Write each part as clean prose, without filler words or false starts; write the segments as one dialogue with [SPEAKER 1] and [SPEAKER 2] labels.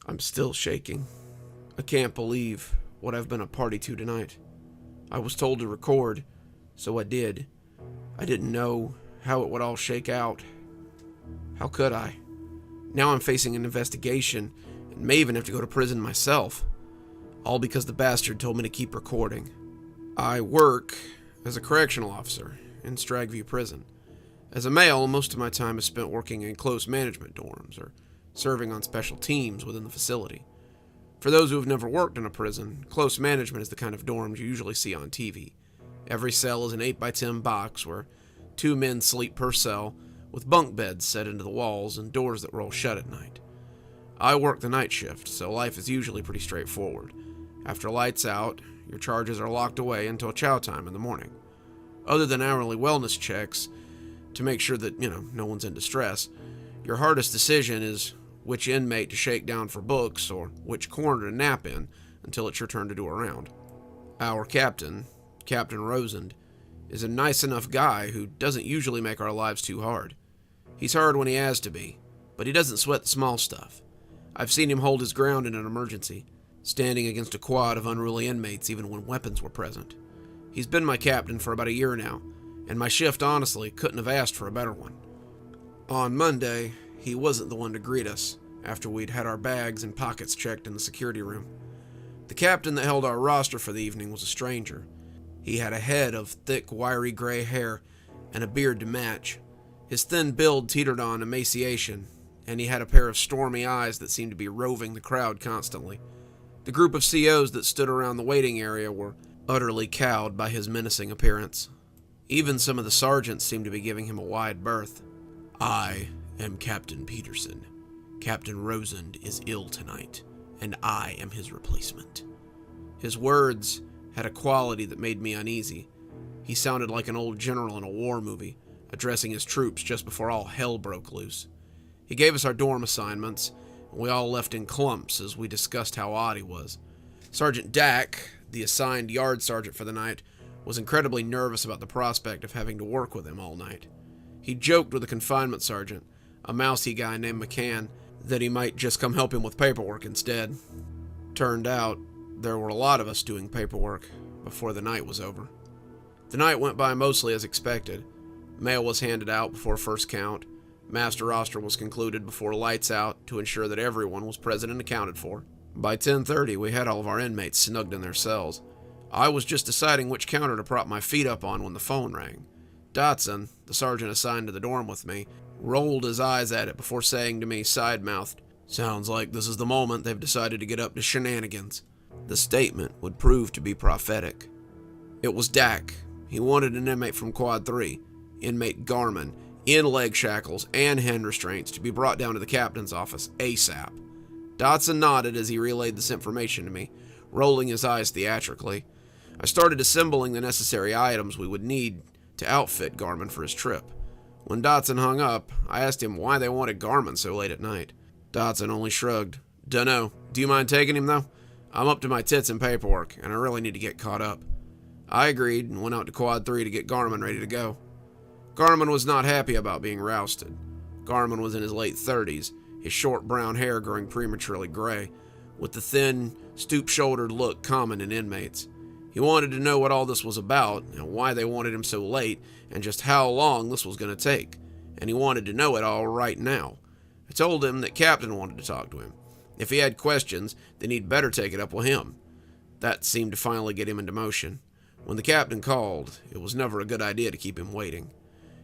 [SPEAKER 1] I'm still shaking. I can't believe what I've been a party to tonight. I was told to record, so I did. I didn't know how it would all shake out. How could I? Now I'm facing an investigation and may even have to go to prison myself. All because the bastard told me to keep recording. I work as a correctional officer in Stragview Prison. As a male, most of my time is spent working in close management dorms or serving on special teams within the facility. For those who have never worked in a prison, close management is the kind of dorms you usually see on TV. Every cell is an 8x10 box where 2 men sleep per cell, with bunk beds set into the walls and doors that roll shut at night. I work the night shift, so life is usually pretty straightforward. After lights out, your charges are locked away until chow time in the morning. Other than hourly wellness checks to make sure that, no one's in distress, your hardest decision is which inmate to shake down for books or which corner to nap in until it's your turn to do a round. Our captain, Captain Rosend, is a nice enough guy who doesn't usually make our lives too hard. He's hard when he has to be, but he doesn't sweat the small stuff. I've seen him hold his ground in an emergency, standing against a quad of unruly inmates even when weapons were present. He's been my captain for about a year now, and my shift honestly couldn't have asked for a better one. On Monday, he wasn't the one to greet us after we'd had our bags and pockets checked in the security room. The captain that held our roster for the evening was a stranger. He had a head of thick, wiry gray hair and a beard to match. His thin build teetered on emaciation, and he had a pair of stormy eyes that seemed to be roving the crowd constantly. The group of COs that stood around the waiting area were utterly cowed by his menacing appearance. Even some of the sergeants seemed to be giving him a wide berth. I am Captain Peterson. Captain Rosend is ill tonight, and I am his replacement. His words had a quality that made me uneasy. He sounded like an old general in a war movie, addressing his troops just before all hell broke loose. He gave us our dorm assignments, and we all left in clumps as we discussed how odd he was. Sergeant Dack, the assigned yard sergeant for the night, was incredibly nervous about the prospect of having to work with him all night. He joked with the confinement sergeant, a mousy guy named McCann, that he might just come help him with paperwork instead. Turned out, there were a lot of us doing paperwork before the night was over. The night went by mostly as expected. Mail was handed out before first count. Master roster was concluded before lights out to ensure that everyone was present and accounted for. By 10:30, we had all of our inmates snugged in their cells. I was just deciding which counter to prop my feet up on when the phone rang. Dotson, the sergeant assigned to the dorm with me, rolled his eyes at it before saying to me, side-mouthed, "Sounds like this is the moment they've decided to get up to shenanigans." The statement would prove to be prophetic. It was Dak. He wanted an inmate from Quad 3, inmate Garman, in leg shackles and hand restraints to be brought down to the captain's office ASAP. Dotson nodded as he relayed this information to me, rolling his eyes theatrically. I started assembling the necessary items we would need to outfit Garman for his trip. When Dotson hung up, I asked him why they wanted Garman so late at night. Dotson only shrugged. "Dunno. Do you mind taking him, though? I'm up to my tits in paperwork, and I really need to get caught up." I agreed and went out to Quad 3 to get Garman ready to go. Garman was not happy about being rousted. Garman was in his late 30s, his short brown hair growing prematurely gray, with the thin, stoop-shouldered look common in inmates. He wanted to know what all this was about, and why they wanted him so late, and just how long this was going to take. And he wanted to know it all right now. I told him that Captain wanted to talk to him. If he had questions, then he'd better take it up with him. That seemed to finally get him into motion. When the captain called, it was never a good idea to keep him waiting.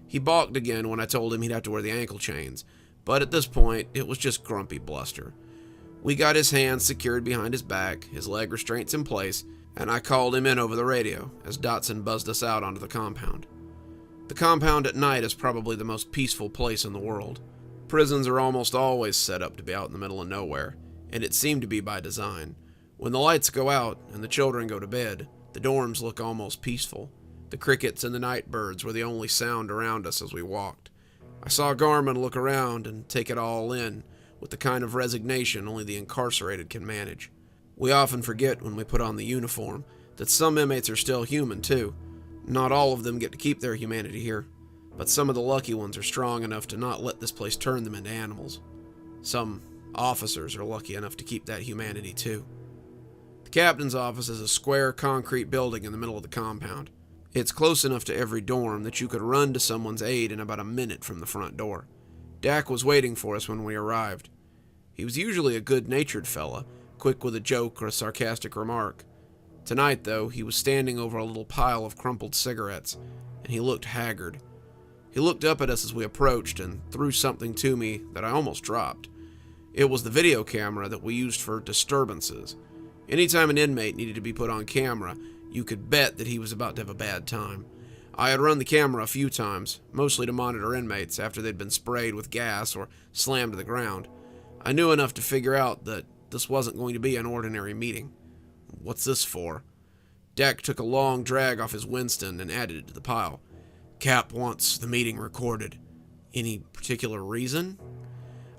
[SPEAKER 1] He balked again when I told him he'd have to wear the ankle chains, but at this point, it was just grumpy bluster. We got his hands secured behind his back, his leg restraints in place, and I called him in over the radio as Dotson buzzed us out onto the compound. The compound at night is probably the most peaceful place in the world. Prisons are almost always set up to be out in the middle of nowhere, and it seemed to be by design. When the lights go out and the children go to bed, the dorms look almost peaceful. The crickets and the night birds were the only sound around us as we walked. I saw Garman look around and take it all in, with the kind of resignation only the incarcerated can manage. We often forget when we put on the uniform that some inmates are still human too. Not all of them get to keep their humanity here, but some of the lucky ones are strong enough to not let this place turn them into animals. Some Officers are lucky enough to keep that humanity too. The captain's office is a square concrete building in the middle of the compound. It's close enough to every dorm that you could run to someone's aid in about a minute from the front door. Dak was waiting for us when we arrived. He was usually a good-natured fella, quick with a joke or a sarcastic remark. Tonight, though, he was standing over a little pile of crumpled cigarettes, and he looked haggard. He looked up at us as we approached and threw something to me that I almost dropped. It was the video camera that we used for disturbances. Anytime an inmate needed to be put on camera, you could bet that he was about to have a bad time. I had run the camera a few times, mostly to monitor inmates after they'd been sprayed with gas or slammed to the ground. I knew enough to figure out that this wasn't going to be an ordinary meeting. What's this for? Dak took a long drag off his Winston and added it to the pile. Cap wants the meeting recorded. Any particular reason?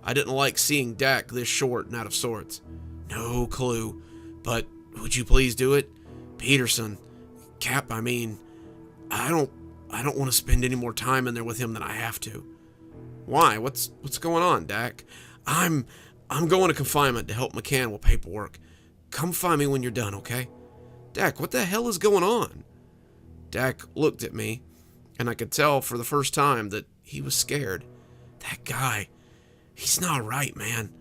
[SPEAKER 1] I didn't like seeing Dak this short and out of sorts. No clue, but would you please do it? Peterson. Cap, I don't want to spend any more time in there with him than I have to. Why? What's going on, Dak? I'm going to confinement to help McCann with paperwork. Come find me when you're done, okay? Dak, what the hell is going on? Dak looked at me, and I could tell for the first time that he was scared. That guy, he's not right, man.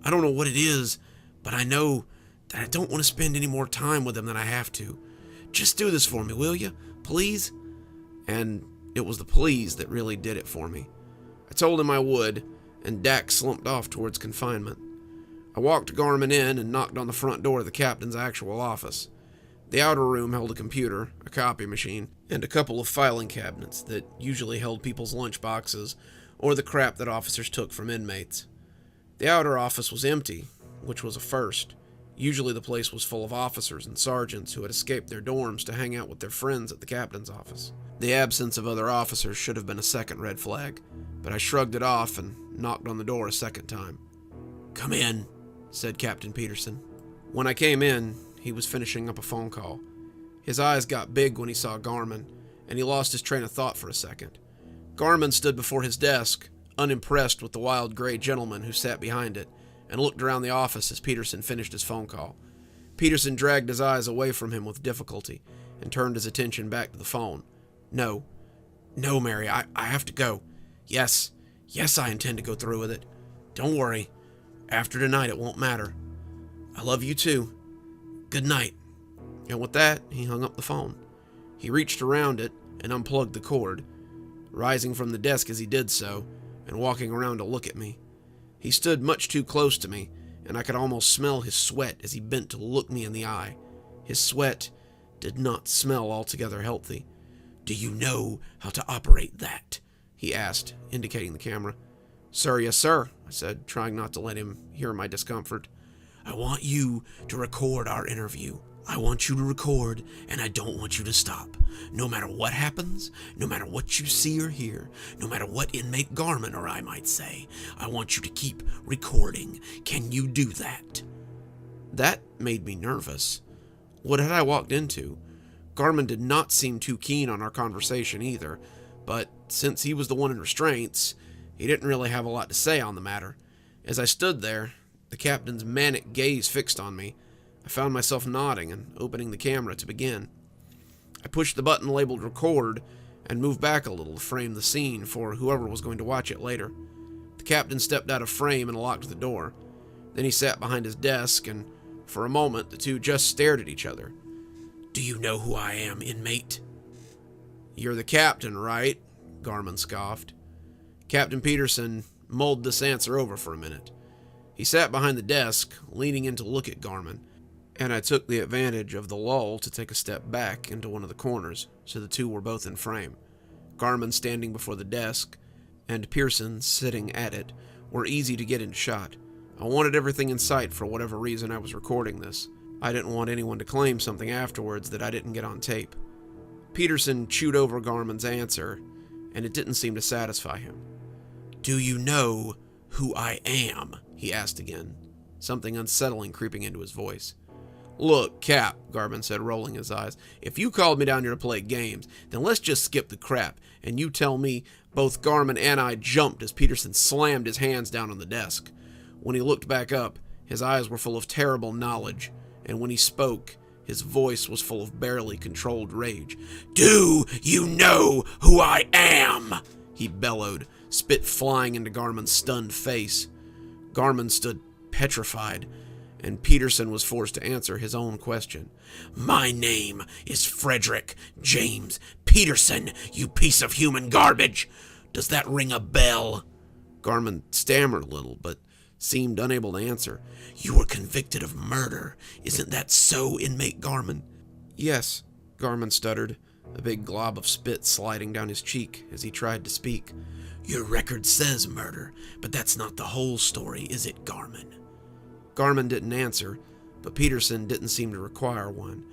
[SPEAKER 1] I don't know what it is, but I know that I don't want to spend any more time with him than I have to. Just do this for me, will you? Please? And it was the please that really did it for me. I told him I would, and Dak slumped off towards confinement. I walked Garmin in and knocked on the front door of the captain's actual office. The outer room held a computer, a copy machine, and a couple of filing cabinets that usually held people's lunch boxes or the crap that officers took from inmates. The outer office was empty, which was a first. Usually the place was full of officers and sergeants who had escaped their dorms to hang out with their friends at the captain's office. The absence of other officers should have been a second red flag, but I shrugged it off and knocked on the door a second time. "Come in," said Captain Peterson. When I came in, he was finishing up a phone call. His eyes got big when he saw Garmin, and he lost his train of thought for a second. Garmin stood before his desk, unimpressed with the wild gray gentleman who sat behind it, and looked around the office as Peterson finished his phone call. Peterson dragged his eyes away from him with difficulty and turned his attention back to the phone. No, Mary, I have to go. Yes, I intend to go through with it. Don't worry. After tonight, it won't matter. I love you too. Good night." And with that, he hung up the phone. He reached around it and unplugged the cord, rising from the desk as he did so, and walking around to look at me. He stood much too close to me, and I could almost smell his sweat as he bent to look me in the eye. His sweat did not smell altogether healthy. "Do you know how to operate that?" he asked, indicating the camera. "Sir, yes, sir," I said, trying not to let him hear my discomfort. "I want you to record our interview. I want you to record, and I don't want you to stop. No matter what happens, no matter what you see or hear, no matter what inmate Garmin or I might say, I want you to keep recording. Can you do that?" That made me nervous. What had I walked into? Garmin did not seem too keen on our conversation either, but since he was the one in restraints, he didn't really have a lot to say on the matter. As I stood there, the captain's manic gaze fixed on me, I found myself nodding and opening the camera to begin. I pushed the button labeled record and moved back a little to frame the scene for whoever was going to watch it later. The captain stepped out of frame and locked the door. Then he sat behind his desk, and for a moment the two just stared at each other. "Do you know who I am, inmate?" "You're the captain, right?" Garmin scoffed. Captain Peterson mulled this answer over for a minute. He sat behind the desk, leaning in to look at Garmin, and I took the advantage of the lull to take a step back into one of the corners, so the two were both in frame. Garmin standing before the desk, and Pearson sitting at it, were easy to get into shot. I wanted everything in sight for whatever reason I was recording this. I didn't want anyone to claim something afterwards that I didn't get on tape. Peterson chewed over Garmin's answer, and it didn't seem to satisfy him. "Do you know who I am?" he asked again, something unsettling creeping into his voice. "Look, Cap," Garmin said, rolling his eyes, "if you called me down here to play games, then let's just skip the crap, and you tell me." Both Garmin and I jumped as Peterson slammed his hands down on the desk. When he looked back up, his eyes were full of terrible knowledge, and when he spoke, his voice was full of barely controlled rage. "Do you know who I am?" he bellowed, spit flying into Garman's stunned face. Garman stood petrified, and Peterson was forced to answer his own question. "My name is Frederick James Peterson, you piece of human garbage. Does that ring a bell?" Garman stammered a little, but seemed unable to answer. "You were convicted of murder. Isn't that so, inmate Garman?" "Yes," Garman stuttered, a big glob of spit sliding down his cheek as he tried to speak. "Your record says murder, but that's not the whole story, is it, Garman?" Garman didn't answer, but Peterson didn't seem to require one.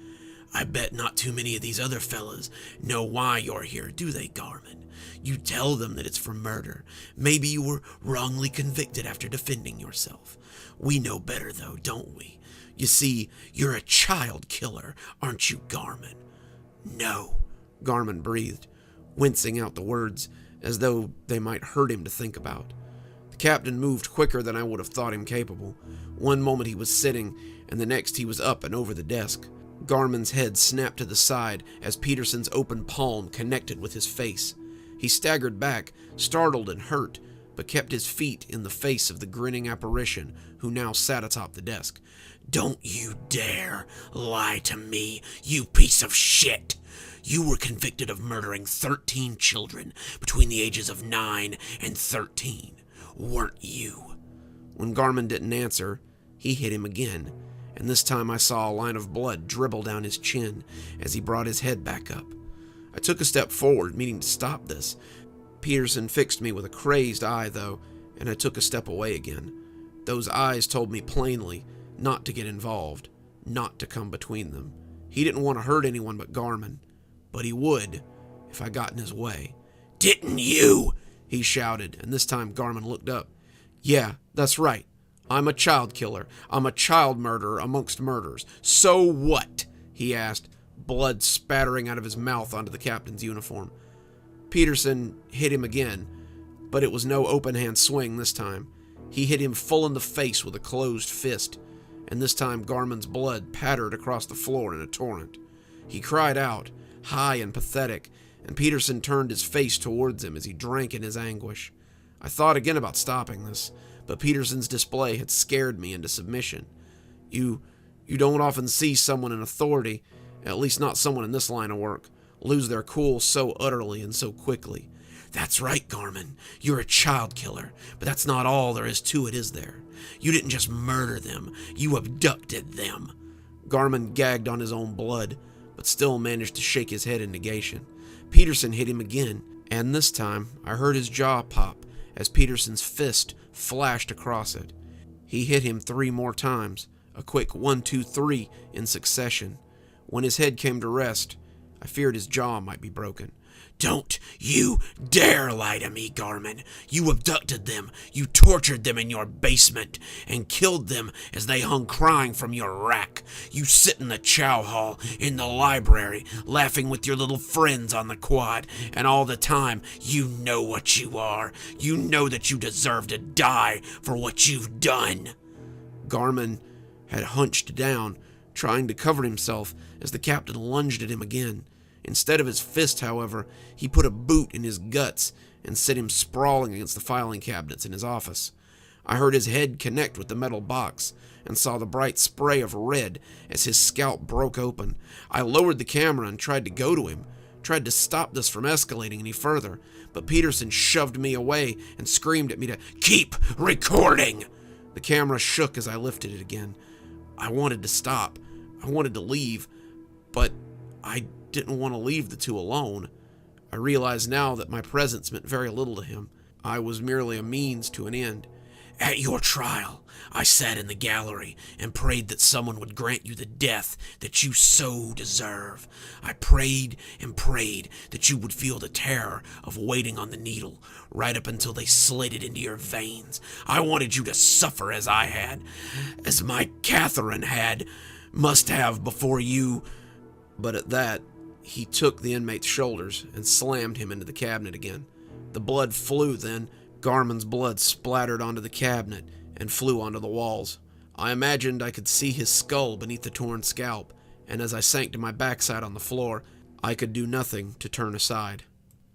[SPEAKER 1] "I bet not too many of these other fellas know why you're here, do they, Garman? You tell them that it's for murder. Maybe you were wrongly convicted after defending yourself. We know better, though, don't we? You see, you're a child killer, aren't you, Garman?" "No," Garman breathed, wincing out the words as though they might hurt him to think about. The captain moved quicker than I would have thought him capable. One moment he was sitting, and the next he was up and over the desk. Garman's head snapped to the side as Peterson's open palm connected with his face. He staggered back, startled and hurt, but kept his feet in the face of the grinning apparition who now sat atop the desk. "Don't you dare lie to me, you piece of shit! You were convicted of murdering 13 children between the ages of 9 and 13, weren't you?" When Garman didn't answer, he hit him again, and this time I saw a line of blood dribble down his chin as he brought his head back up. I took a step forward, meaning to stop this. Peterson fixed me with a crazed eye, though, and I took a step away again. Those eyes told me plainly not to get involved, not to come between them. He didn't want to hurt anyone but Garman, but he would if I got in his way. "Didn't you?" he shouted, and this time Garman looked up. "Yeah, that's right. I'm a child killer. I'm a child murderer amongst murderers. So what?" he asked, blood spattering out of his mouth onto the captain's uniform. Peterson hit him again, but it was no open-hand swing this time. He hit him full in the face with a closed fist, and this time Garman's blood pattered across the floor in a torrent. He cried out, high and pathetic, and Peterson turned his face towards him as he drank in his anguish. I thought again about stopping this, but Peterson's display had scared me into submission. You don't often see someone in authority, at least not someone in this line of work, lose their cool so utterly and so quickly. "That's right, Garman. You're a child killer, but that's not all there is to it, is there? You didn't just murder them, you abducted them." Garman gagged on his own blood, but still managed to shake his head in negation. Peterson hit him again, and this time I heard his jaw pop as Peterson's fist flashed across it. He hit him 3 more times, a quick 1, 2, 3 in succession. When his head came to rest, I feared his jaw might be broken. "Don't you dare lie to me, Garman. You abducted them, you tortured them in your basement, and killed them as they hung crying from your rack. You sit in the chow hall, in the library, laughing with your little friends on the quad, and all the time you know what you are. You know that you deserve to die for what you've done." Garman had hunched down, trying to cover himself as the captain lunged at him again. Instead of his fist, however, he put a boot in his guts and sent him sprawling against the filing cabinets in his office. I heard his head connect with the metal box and saw the bright spray of red as his scalp broke open. I lowered the camera and tried to go to him, tried to stop this from escalating any further, but Peterson shoved me away and screamed at me to keep recording. The camera shook as I lifted it again. I wanted to stop. I wanted to leave, but I didn't want to leave the two alone. I realized now that my presence meant very little to him. I was merely a means to an end. "At your trial, I sat in the gallery and prayed that someone would grant you the death that you so deserve. I prayed and prayed that you would feel the terror of waiting on the needle, right up until they slid it into your veins. I wanted you to suffer as I had, as my Catherine must have before you." But at that, he took the inmate's shoulders and slammed him into the cabinet again. The blood flew then. Garman's blood splattered onto the cabinet, and flew onto the walls. I imagined I could see his skull beneath the torn scalp, and as I sank to my backside on the floor, I could do nothing to turn aside.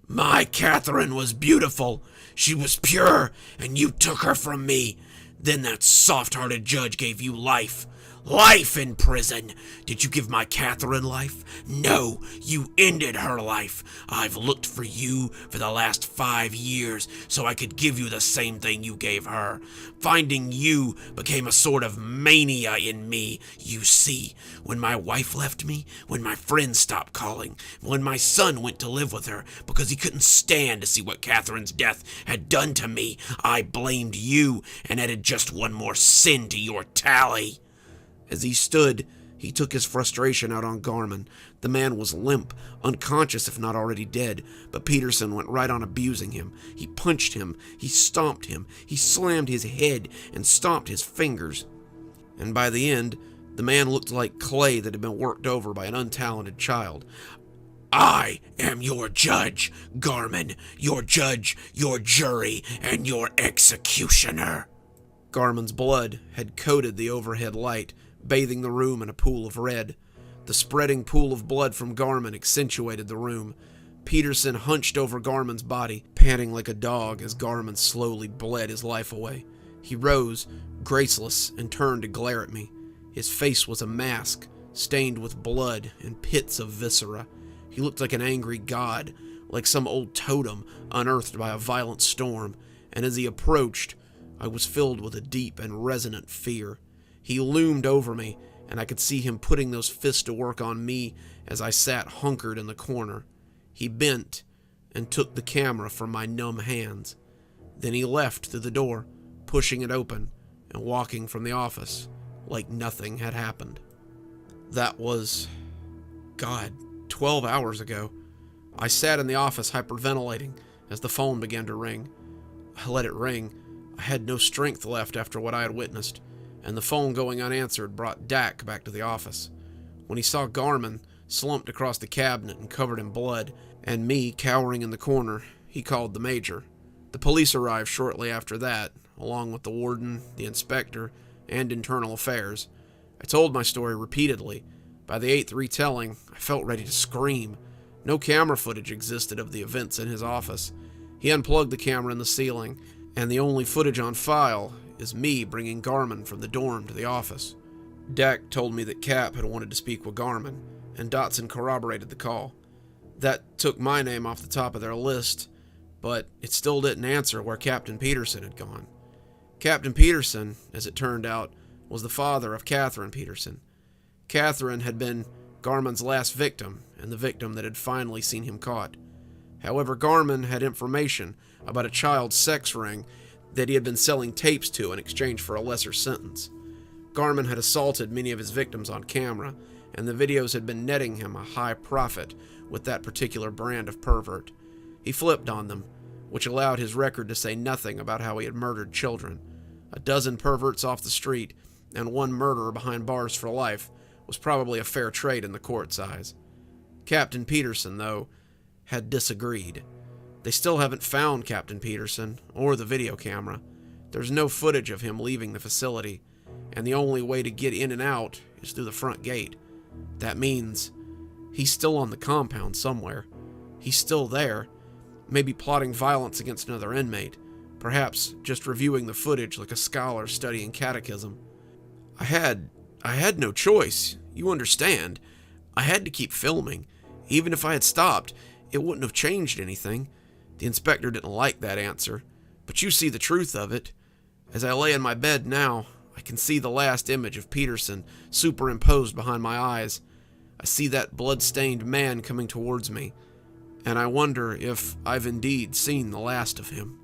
[SPEAKER 1] My Catherine was beautiful. She was pure, and you took her from me. Then that soft-hearted judge gave you life. Life in prison. Did you give my Catherine life? No, you ended her life. I've looked for you for the last 5 years so I could give you the same thing you gave her. Finding you became a sort of mania in me, you see. When my wife left me, when my friends stopped calling, when my son went to live with her because he couldn't stand to see what Catherine's death had done to me, I blamed you and added just one more sin to your tally. As he stood, he took his frustration out on Garman. The man was limp, unconscious if not already dead, but Peterson went right on abusing him. He punched him, he stomped him, he slammed his head and stomped his fingers. And by the end, the man looked like clay that had been worked over by an untalented child. I am your judge, Garman, your judge, your jury, and your executioner. Garman's blood had coated the overhead light, bathing the room in a pool of red. The spreading pool of blood from Garman accentuated the room. Peterson hunched over Garman's body, panting like a dog as Garman slowly bled his life away. He rose, graceless, and turned to glare at me. His face was a mask, stained with blood and pits of viscera. He looked like an angry god, like some old totem unearthed by a violent storm, and as he approached, I was filled with a deep and resonant fear. He loomed over me, and I could see him putting those fists to work on me as I sat hunkered in the corner. He bent and took the camera from my numb hands. Then he left through the door, pushing it open and walking from the office like nothing had happened. That was, 12 hours ago. I sat in the office hyperventilating as the phone began to ring. I let it ring. I had no strength left after what I had witnessed, and the phone going unanswered brought Dak back to the office. When he saw Garman slumped across the cabinet and covered in blood, and me cowering in the corner, he called the major. The police arrived shortly after that, along with the warden, the inspector, and internal affairs. I told my story repeatedly. By the 8th retelling, I felt ready to scream. No camera footage existed of the events in his office. He unplugged the camera in the ceiling, and the only footage on file is me bringing Garman from the dorm to the office. Dak told me that Cap had wanted to speak with Garman, and Dotson corroborated the call. That took my name off the top of their list, but it still didn't answer where Captain Peterson had gone. Captain Peterson, as it turned out, was the father of Catherine Peterson. Catherine had been Garman's last victim, and the victim that had finally seen him caught. However, Garman had information about a child sex ring that he had been selling tapes to in exchange for a lesser sentence. Garman had assaulted many of his victims on camera, and the videos had been netting him a high profit with that particular brand of pervert. He flipped on them, which allowed his record to say nothing about how he had murdered children. A dozen perverts off the street and one murderer behind bars for life was probably a fair trade in the court's eyes. Captain Peterson, though, had disagreed. They still haven't found Captain Peterson or the video camera. There's no footage of him leaving the facility, and the only way to get in and out is through the front gate. That means he's still on the compound somewhere. He's still there, maybe plotting violence against another inmate, perhaps just reviewing the footage like a scholar studying catechism. I had no choice, you understand. I had to keep filming. Even if I had stopped, it wouldn't have changed anything. The inspector didn't like that answer, but you see the truth of it. As I lay in my bed now, I can see the last image of Peterson superimposed behind my eyes. I see that blood-stained man coming towards me, and I wonder if I've indeed seen the last of him.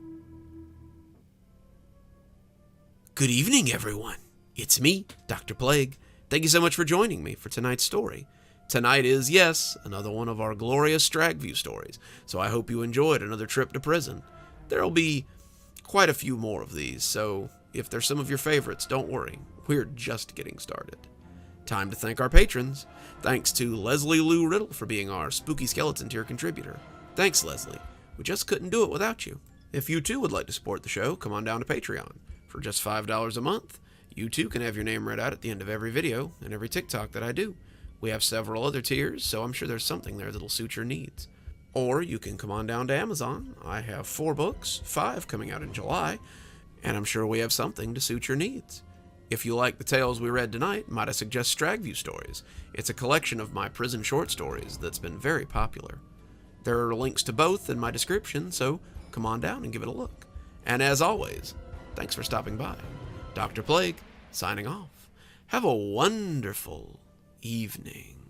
[SPEAKER 1] Good evening, everyone. It's me, Dr. Plague. Thank you so much for joining me for tonight's story. Tonight is, yes, another one of our glorious Stragview stories, so I hope you enjoyed another trip to prison. There'll be quite a few more of these, so if they're some of your favorites, don't worry, we're just getting started. Time to thank our patrons. Thanks to Leslie Lou Riddle for being our Spooky Skeleton tier contributor. Thanks, Leslie. We just couldn't do it without you. If you too would like to support the show, come on down to Patreon. For just $5 a month, you too can have your name read out at the end of every video and every TikTok that I do. We have several other tiers, so I'm sure there's something there that'll suit your needs. Or you can come on down to Amazon. I have 4 books, 5 coming out in July, and I'm sure we have something to suit your needs. If you like the tales we read tonight, might I suggest Stragview Stories? It's a collection of my prison short stories that's been very popular. There are links to both in my description, so come on down and give it a look. And as always, thanks for stopping by. Dr. Plague, signing off. Have a wonderful evening.